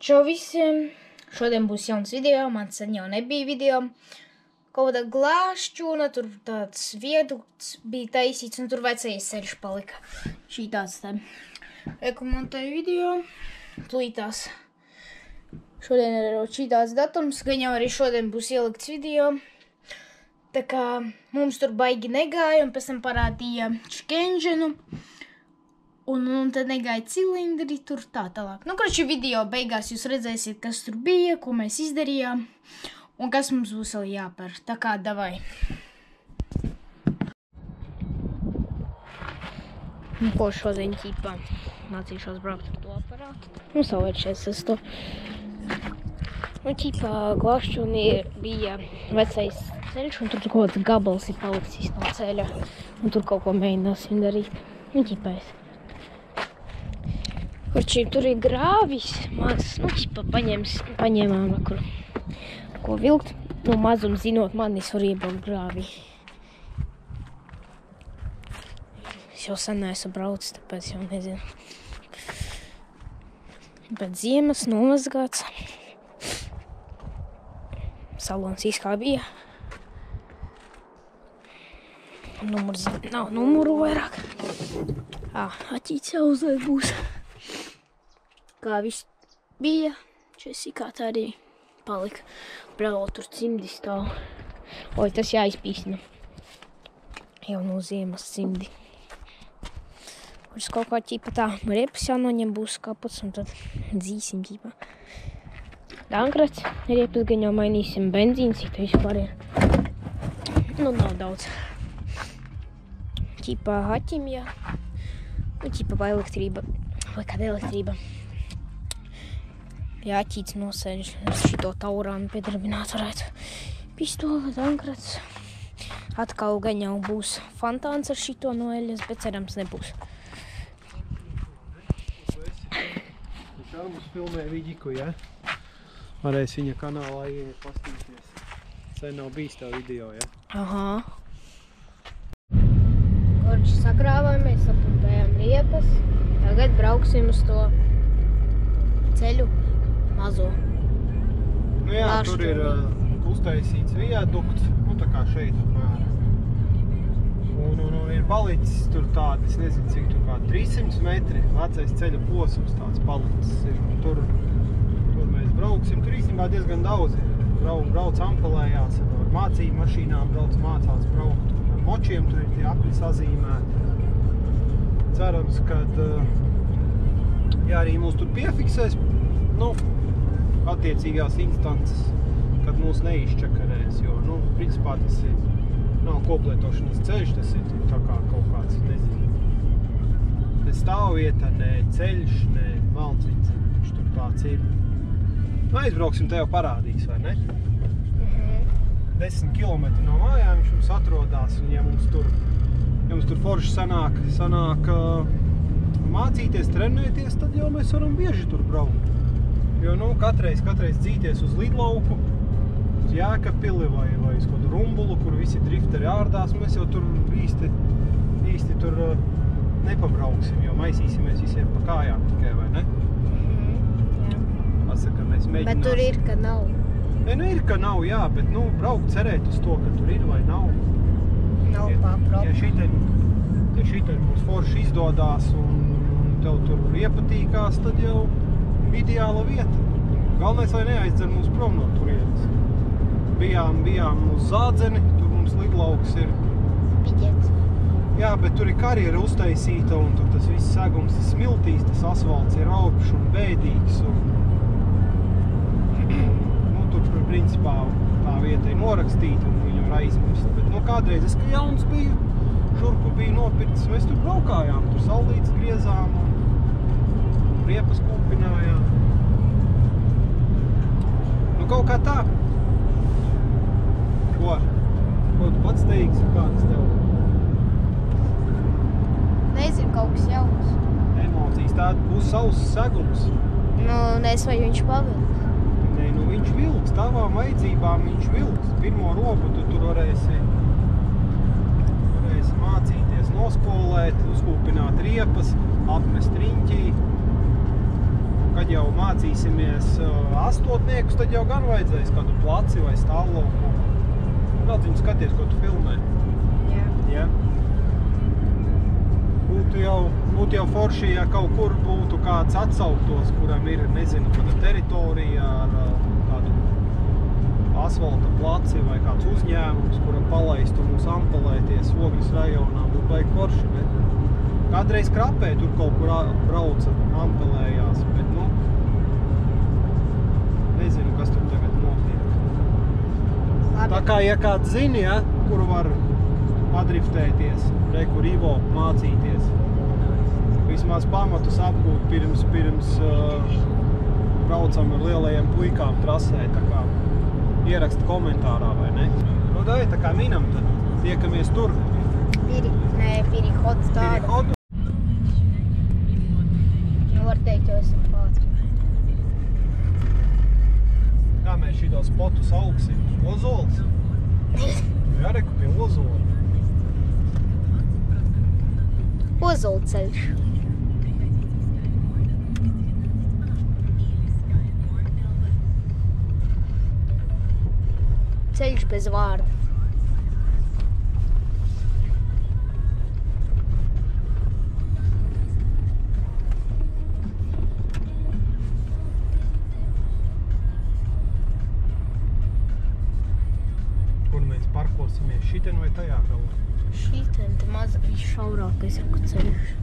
Čau visiem! Šodien būs jauns video, man sen jau nebija video. Kaut kāda glāšķuna, tur tāds viedukts bija taisīts, un tur vecais ceļš palika. Šī tāds te rekomentēju video, plītās. Šodien ir šī tāds datums, gan jau arī šodien būs ielikts video. Tā kā mums tur baigi negāja, un pēc tam parādīja škenženu. Un tad negāja cilindri, tur tā tālāk. Nu, kurš video beigās jūs redzēsiet, kas tur bija, ko mēs izdarījām, un kas mums būs vēl jāpēr. Tā kā, davai. Nu, ko šodien ķīpā mācīšos braukt ar to aparātu. Nu, savu 46. Nu, ķīpā glāšķunī bija vecais ceļš, un tur kaut kāds gabals ir palicis no ceļa. Un tur kaut ko mēģināsim darīt. Nu, ķīpais. Kurčī tur ir grāvis, maz, nu, paņēmām vakuru, ko vilkt. Nu, mazum zinot, manis var iebraukt grāvī. Es jau sen neesmu braucis, tāpēc jau nezinu. Bet ziemas nomazgāts. Salons kā bija. Numurs, nav numuru vairāk. Aķīts jau uzliek būs. Kā viss bija, Česikā tā arī palika. Bravo, tur cimdi stāv. Oi, tas jāizpīstina. Jau no ziemas cimdi. Kurš kaut kā ķīpa tā riepas jānoņem būs kapots, un tad dzīsim ķīpa. Dankrats, riepas gan jau mainīsim benzīns, cik tā vispār ir. Nu, nav daudz. Ķīpa haķim, jā. Nu, ķīpa vai elektrība. Vai kāda elektrība. Jā, ķīts nosēž ar šito taurānu piedarbināt varētu. Pistole, dankrats. Atkal gan jau būs fantāns ar šito no eļas, bet cerams nebūs. Šarmus filmē Viģiku, ja? Varēs viņa kanālā ieiet pastīties. Sen nav bijis tā video, ja? Aha. Korči sakrāvāmies, apumpējām riepas. Tagad brauksim uz to ceļu mazo. Nu jā, tur ir uztaisīts viadukts, nu tā kā šeit apmēram. Un ir palicis tur tādi, es nezinu cik tur kā 300 metri, vecais ceļa posms tāds palicis ir. Tur mēs brauksim, tur īstenībā diezgan daudz ir. Brauc ampelējās, ar mācību mašīnām mācās braukt. Ar močiem tur ir tie apļi sazīmēti. Cerams, kad ja arī mūs tur piefiksēs, nu, attiecīgās instances, kad mūs neizčakarēs, jo, nu, principā tas ir, nav koplietošanas ceļš, tas ir tā kā kaut kāds, nezinu, ne stāvvieta, ne ceļš, ne valcīts, viņš tur tāds ir. Nu, aizbrauksim, te jau parādīs, vai ne? 10 kilometri no mājām viņš mums atrodās, un ja mums tur forši sanāk mācīties, trenēties, tad jau mēs varam bieži tur braukt. Jo, nu, katreiz dzīties uz lidlauku, uz Jēkabpili vai uz kādu Rumbulu, kur visi drifteri ārdās, mēs jau tur īsti tur nepabrauksim, jo maisīsimies visiem pa kājām tikai, vai ne? Pasaka, mēs mēģināsim. Bet tur ir, ka nav. Ne, nu ir, ka nav, jā, bet, nu, braukt cerēt uz to, ka tur ir vai nav. Nav pārbraukt. Ja šitien mums forši izdodās un tev tur iepatīkās, tad jau ideāla vieta. Galvenais, lai neaizdzer mūs prom no turienes. Bijām uz Zādzeni, tur mums lidlauks ir. Piģets. Jā, bet tur ir karjera uztaisīta un tur tas viss segums ir smiltīs, tas asfalts ir augšs un bēdīgs. Nu, tur principā tā vieta ir norakstīta un viņu var aizmirst. Bet, nu, kādreiz es, ka jauns biju, šurpu bija nopircis, mēs tur braukājām, tur saldītas griezām un riepas kūpinājām. Nu, kaut kā tā. Ko tu pats teiksi, kādas tev? Nezinu, kaut kas jauns. Emocijas, tā būs savs segums. Nu, nes vai viņš pavilks? Nē, nu viņš vilks, tavām vajadzībām viņš vilks. Pirmo robotu tur varēsi mācīties, nospolēt, uzkūpināt riepas, apmest riņķī. kad jau mācīsimies astotniekus, tad jau gan vajadzēs kādu placi vai stāvloku. Kāds viņu skaties, ko tu filmē? Jā. Būtu jau forši, ja kaut kur būtu kāds atsauktos, kuram ir, nezinu, kāda teritorija ar kādu asfalta placi vai kāds uzņēmums, kuram palaistu mūs ampelēties Ogres rajonā, būtu baigi forši, bet kādreiz Krapē tur kaut kur brauca, ampelējās, bet, nu, nezinu, kas tur tagad notiek. Tā kā, ja kāds zini, ja, kuru var padriftēties, kur Ivo mācīties, vismaz pamatus apgūt pirms braucam ar lielajiem puikām trasē, tā kā ieraksta komentārā, vai ne? Nu, dai, tā kā minam, tad tiekamies tur. Pirihodu tāda. Pirihodu? Nu, var teikt, jau esam klāt. Kā mēs šitos spotus augsim? Ozols? Jā, reku pie Ozola. Ozolceļš. Ceļš bez vārda. Kur mēs parkosimies? Šiten vai tajā galā? Šiten te maz šaurākais ir ceļš.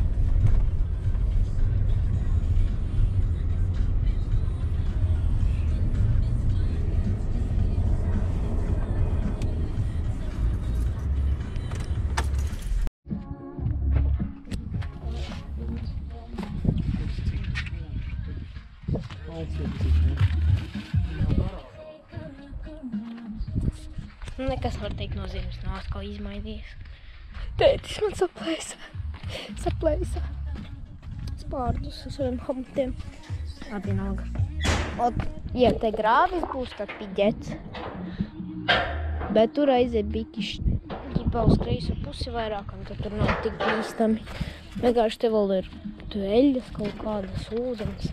Nekas var teikt no ziemas nav atkal izmainījies. Tētis man saplēsa spārdus uz saviem hamatiem. Vienalga. Ja te grāvis būs, tad piģets. Bet tur aiziet bikišķi ģipā uz kreiso pusi vairāk, un tad tur nav tik bīstami. Vienkārši te vēl ir eļļas, kaut kādas ūdens.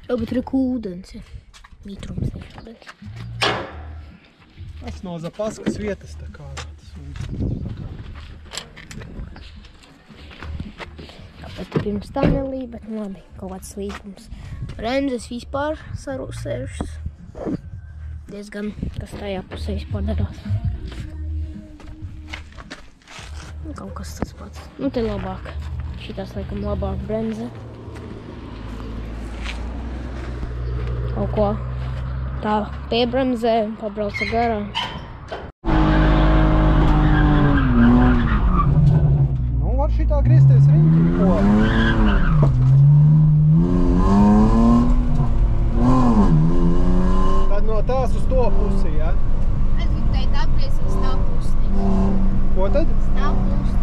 Jā, bet ir ūdens, ja. Mitrums ir ūdens. Tas no Zapaskas vietas tā kā. Kāpēc pirms tā nelīja, bet labi, kaut kāds slīpums. Renzes vispār sarūsējušas. Diezgan, kas tajā pusē vispār darās. Nu, kaut kas tas pats. Nu, te labāk. Šitās laikam labāk brenze. Kaut ko tā piebremzē un pabrauca garām. Nu, var šitā griezties riņķī, ko? Tad no tās uz to pusi, ja? Es gribu teikt apgriezties stāvpūstīs. Ko tad? Stāvpūstīs.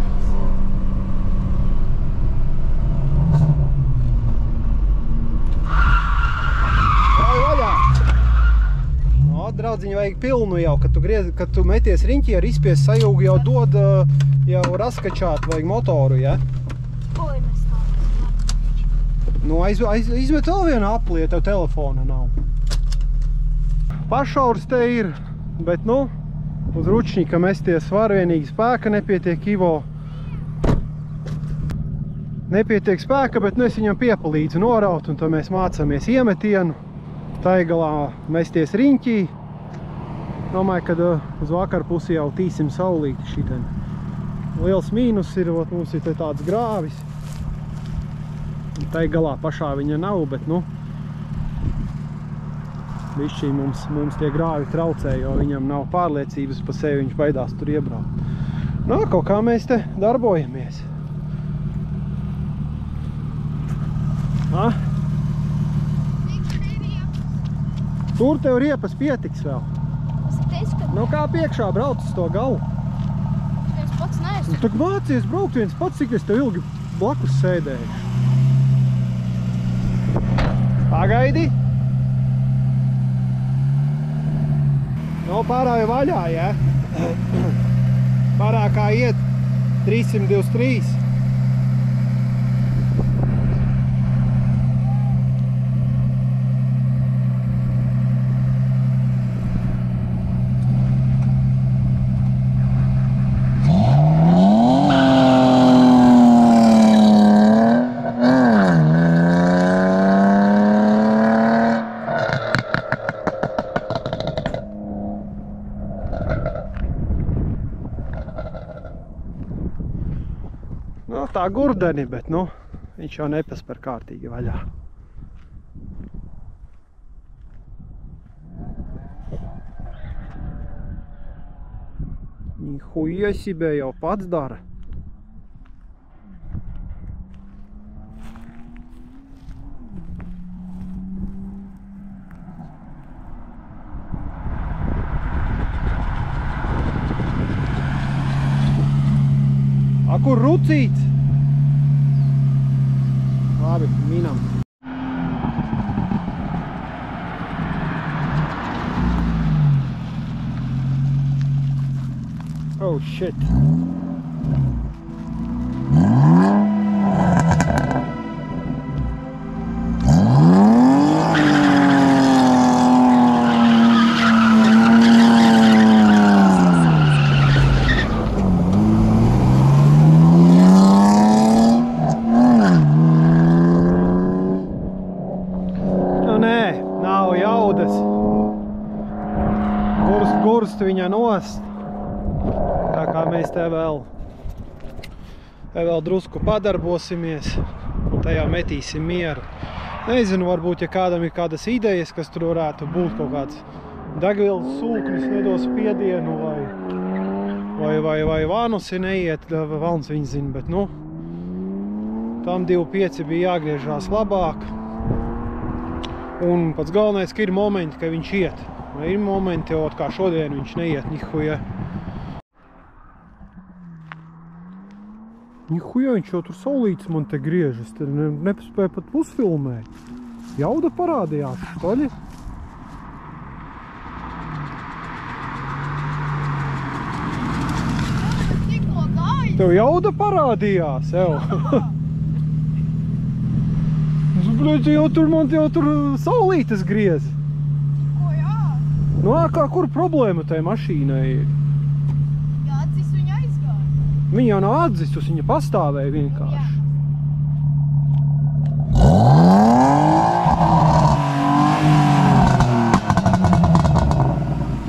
Draudziņi vajag pilnu jau, kad tu meties riņķī ar izspies sajūgu jau dod, jau raskačāt vajag motoru, ja? Oi, mēs tā. Nu, izmet vēl vienu apli, ja tev telefona nav. Pašaurs te ir, bet, nu, uz ručņika mesties var, vienīgi spēka nepietiek, Ivo. Nepietiek spēka, bet nu es viņam piepalīdzu noraut, un tad mēs mācāmies iemetienu. Taigalā mesties riņķī. Domāju, kad uz vakar pusi jau tīsim saulīti šitien. Liels mīnus ir, mums ir te tāds grāvis. Taigalā pašā viņa nav, bet, nu, višķī mums tie grāvi traucē, jo viņam nav pārliecības pa sevi, viņš baidās tur iebraukt. Nu, kaut kā mēs te darbojamies. Tur tev riepas pietiks vēl. Nu kā piekšā brauc uz to galu? Es pats neesmu. Nu, tak mācies braukt viens pats, cik es tev ilgi blakus sēdēju. Pagaidi. Nu, pārāja vaļā, ja? Pārākā iet 323. tā gurdeni, bet, nu, viņš jau nepasper kārtīgi vaļā. Nihuja себе jau pats dara. A kur rucīts? Labi, minam. Oh shit. Gurstu viņa nost. Tā kā mēs te vēl drusku padarbosimies un tajā metīsim mieru. Nezinu, varbūt, ja kādam ir kādas idejas, kas tur varētu būt kaut kāds degvielas sūknis, nedos spiedienu vai vānusi neiet, valns viņi zina, bet nu, tam 2.5 bija jāgriežās labāk. Un pats galvenais, ka ir momenti, ka viņš iet. Ir momenti, jau kā šodien viņš neiet nihuja. Nihuja, viņš jau tur saulītis man te griežas, te nepaspēja pat pusfilmēt. Jauda parādījās, štoļi? Tev jauda parādījās, ev. Man jau tur saulītis griez. Nu, kā, kur problēma tai mašīnai ir? Jā, atzis viņa aizgāja. Viņa jau nav atzisus, viņa pastāvēja vienkārši.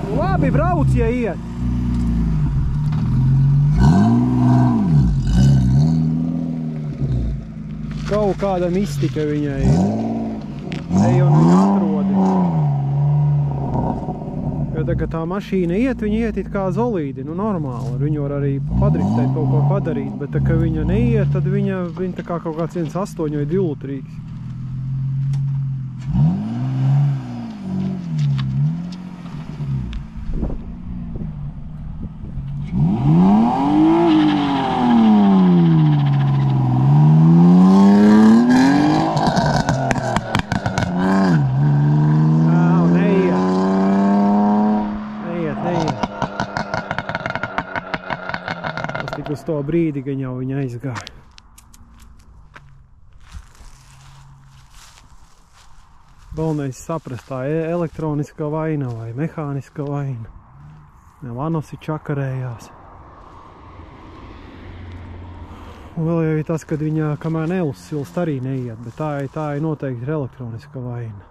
Nu, labi, brauc, ja iet. Kaut kāda mistika viņai ir. Ej un viņa atrodi. Jo tagad tā mašīna iet, viņa iet it kā zolīdi, nu normāli. Viņu var arī padriftēt, kaut ko padarīt, bet tā, ka viņa neiet, tad viņa tā kā kaut kāds 1.8 vai 2 litrīgs. Uz to brīdi, gan jau viņa aizgāja. Galvenais saprast, tā elektroniska vaina vai mehāniska vaina. Vanosi čakarējās. Un vēl jau ir tas, kad viņa, kamēr neuzsilst, arī neiet, bet tā ir noteikti elektroniska vaina.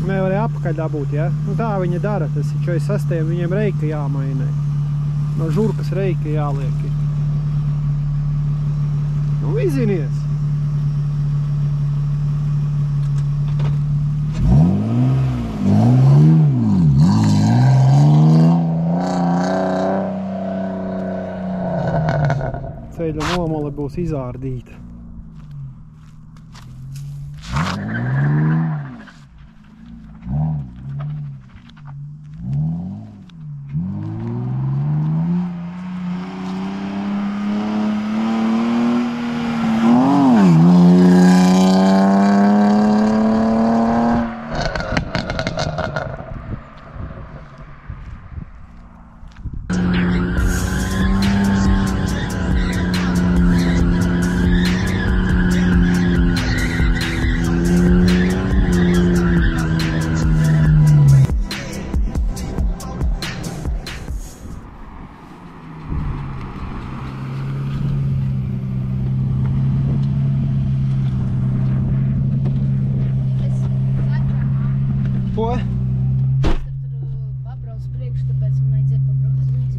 Nevarēja apakaļ dabūt, ja? Nu tā viņa dara, tas ir 46. Viņiem reika jāmainē. No žurkas reika jāliek. Nu, izinies! Ceļa nomale būs izārdīta.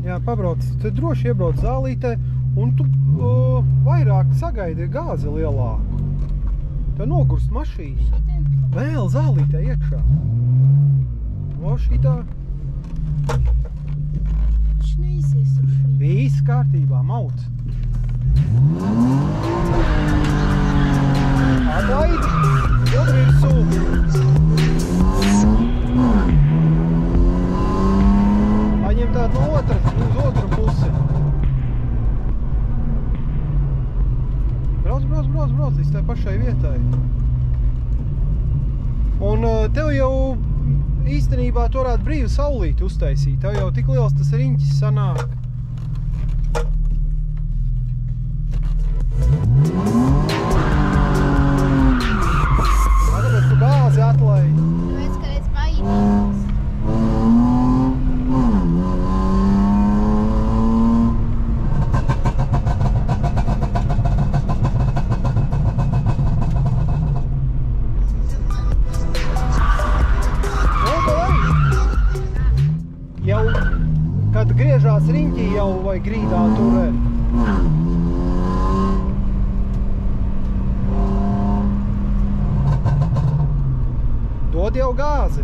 Jā, pabrauc, te droši iebrauc zālītē, un tu vairāk sagaidi gāzi lielāku. Tev nogurst mašīna. Vēl zālītē iekšā. O, šitā. Viņš neizies uz šī. Viss kārtībā, mauc. Atlaidi, jodri ir sūdi. Paņem tādu no uz otru pusi. Brauc līdz tai pašai vietai. Un tev jau īstenībā tu varētu brīvu saulīti uztaisīt. Tev jau tik liels tas riņķis sanāk. Tāpēc tu gāzi atlaidi. Tāpēc, ka redz paīdīgs. Jau, kad griežās riņķī jau vai grīdā turē. Dod jau gāzi,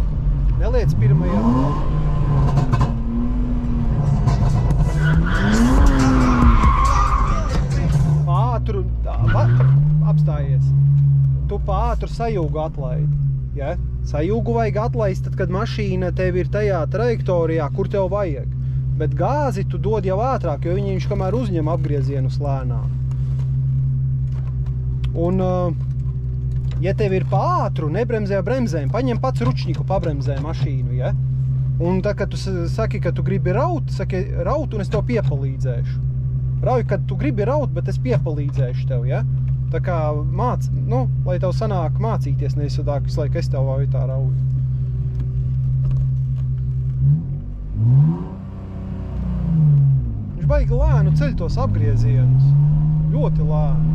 neliec pirmajā. Pātru, apstājies. Tu pātru sajūgu atlaidi. Ja? Sajūgu vajag atlaist, tad, kad mašīna tev ir tajā trajektorijā, kur tev vajag. Bet gāzi tu dod jau ātrāk, jo viņš kamēr uzņem apgriezienus lēnām. Un, ja tev ir pa ātru, nebremzē bremzēm, paņem pats ručņiku, pabremzē mašīnu, ja? Un tā, kad tu saki, ka tu gribi raut, saki raut un es tev piepalīdzēšu. Rauj, kad tu gribi raut, bet es piepalīdzēšu tev, ja? Tā kā lai tev sanāk mācīties, nevis sudāk, visu laiku es tev vai tā rauju. Viņš baigi lēnu ceļ tos apgriezienus. Ļoti lēnu.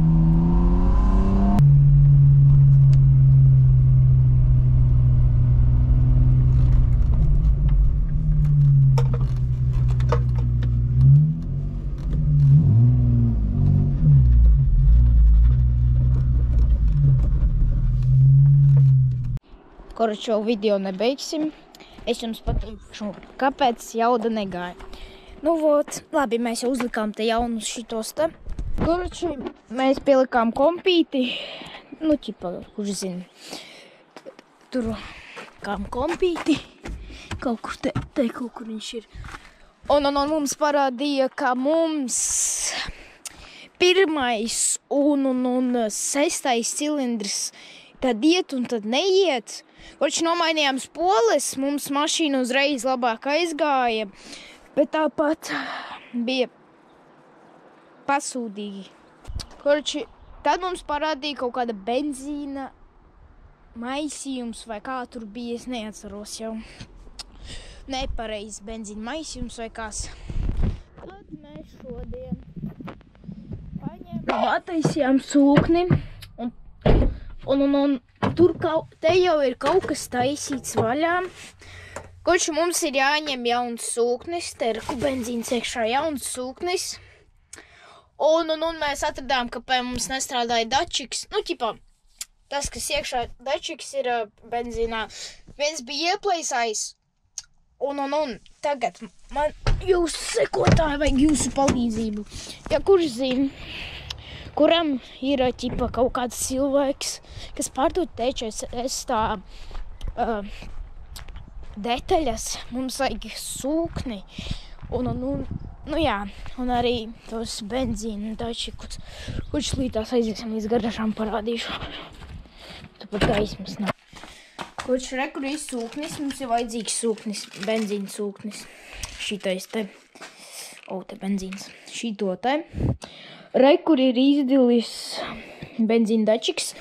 Korot šo video nebeigsim. Es jums pateikšu, kāpēc jauda negāja. Nu, vot, labi, mēs jau uzlikām te jaunus šitos te. Korot mēs pielikām kompīti. Nu, ķipa, kurš zina. Tur kām kompīti. Kaut kur te kaut kur viņš ir. Un mums parādīja, ka mums pirmais un sestais cilindrs tad iet un tad neiet. Koč nomainījām spoles, mums mašīna uzreiz labāk aizgāja, bet tāpat bija pasūdīgi. Koč, tad mums parādīja kaut kāda benzīna maisījums vai kā tur bija, es neatceros jau. Nepareiz benzīna maisījums vai kas. Tad mēs šodien attaisījām sūkni un tur te jau ir kaut kas taisīts vaļā. Koč mums ir jāņem jauns sūknis, te ir benzīns iekšā jauns sūknis. Un mēs atradām, ka pie mums nestrādāja dačiks. Nu, ķipā, tas, kas iekšā dačiks ir benzīnā, viens bija ieplaisājis. Un tagad man jūsu sekotāji vajag jūsu palīdzību. Ja kurš zina, kuram ir ķipa kaut kāds cilvēks, kas pārdod TČS tā detaļas, mums vajag sūkni un arī tos benzīnu dačikus, kurš līdās aiziesim līdz garažām parādīšu. Tāpat gaismas nav. Kurš rekur ir sūknis, mums ir vajadzīgs sūknis, benzīna sūknis. Šitais te, te benzīns, šito te. Rekur ir izdilis benzīna dačiks,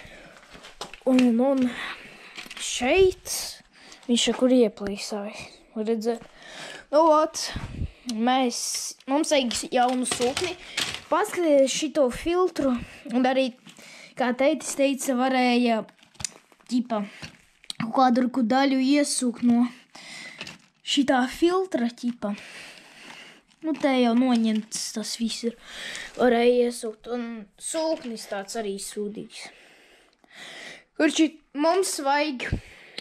un šeit viņš rekur ieplīsāja, redzēt. Nu, mums vajag jaunu sūkni, paskaties šito filtru, un arī, kā teitis teica, varēja ķipa kaut kādu daļu iesūkt no šitā filtra ķipa. Nu, te jau noņemts tas viss ir. Varēja iesūkt. Un sūknis tāds arī sūdīgs. Kurš mums vajag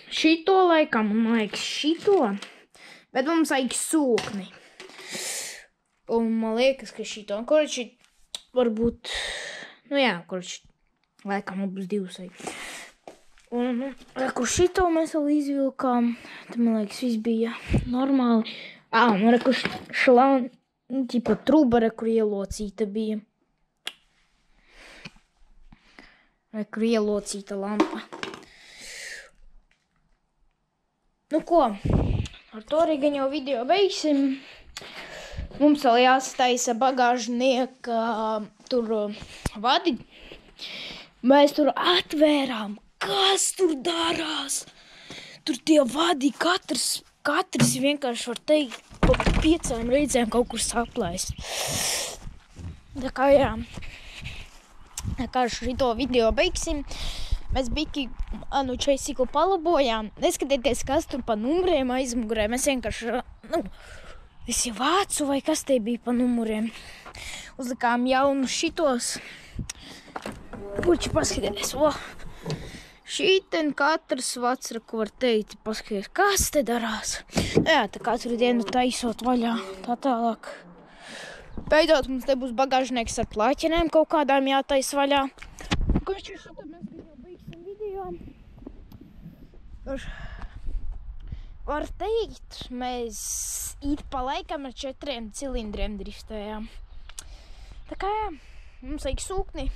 šito laikam, man vajag šito. Bet mums vajag sūkni. Un man liekas, ka šito. Un kurš varbūt, nu jā, kurš laikam mums divas vajag. Un kur šito mēs vēl izvilkām, tad man liekas, viss bija normāli. Un kur šlāna, ķipa trūba, kur ielocīta bija. Kur ielocīta lampa. Nu ko, ar to arī gan jau video beigsim. Mums vēl jāstaisa bagāžnieka tur vadi. Mēs tur atvērām. Kas tur darās? Tur tie vadi, katrs vienkārši var teikt, pa 5 reizēm kaut kur saplēst. Tā kā jā, tā kā šito video beigsim, mēs biki, čaisīko palabojām. Neskatieties, kas tur pa numuriem aizmugurē, mēs vienkārši, visi vācu vai kas te bija pa numuriem. Uzlikām jaunu šitos. Kurči paskatieties, Šīten katrs vats, ko var teikt, paskaties, kas te darās. Jā, tā katru dienu taisot vaļā, tā tālāk. Beidzot, mums te būs bagāžnieks ar plaķenēm kaut kādām jātais vaļā. Kurš šitā mēs jau beigsim video. Var teikt, mēs it pa laikam ar 4 cilindriem driftējām. Tā kā jā, mums vajag sūkni.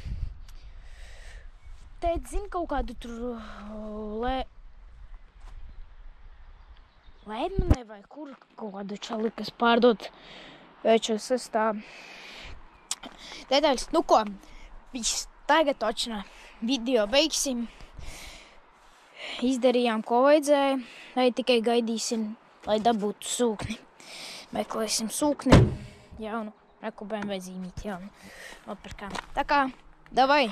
Tēt, zin, kaut kādu tur Lēmane vai kur kaut kādu čali, kas pārdot V46 tā detaļas. Nu ko, viss tagad točnā video beigsim. Izdarījām, ko vajadzēja, vai tikai gaidīsim, lai dabūtu sūkni. Meklēsim sūkni jaunu, rekubēm vai zīmīt jaunu. Nopirkām. Tā kā, davai!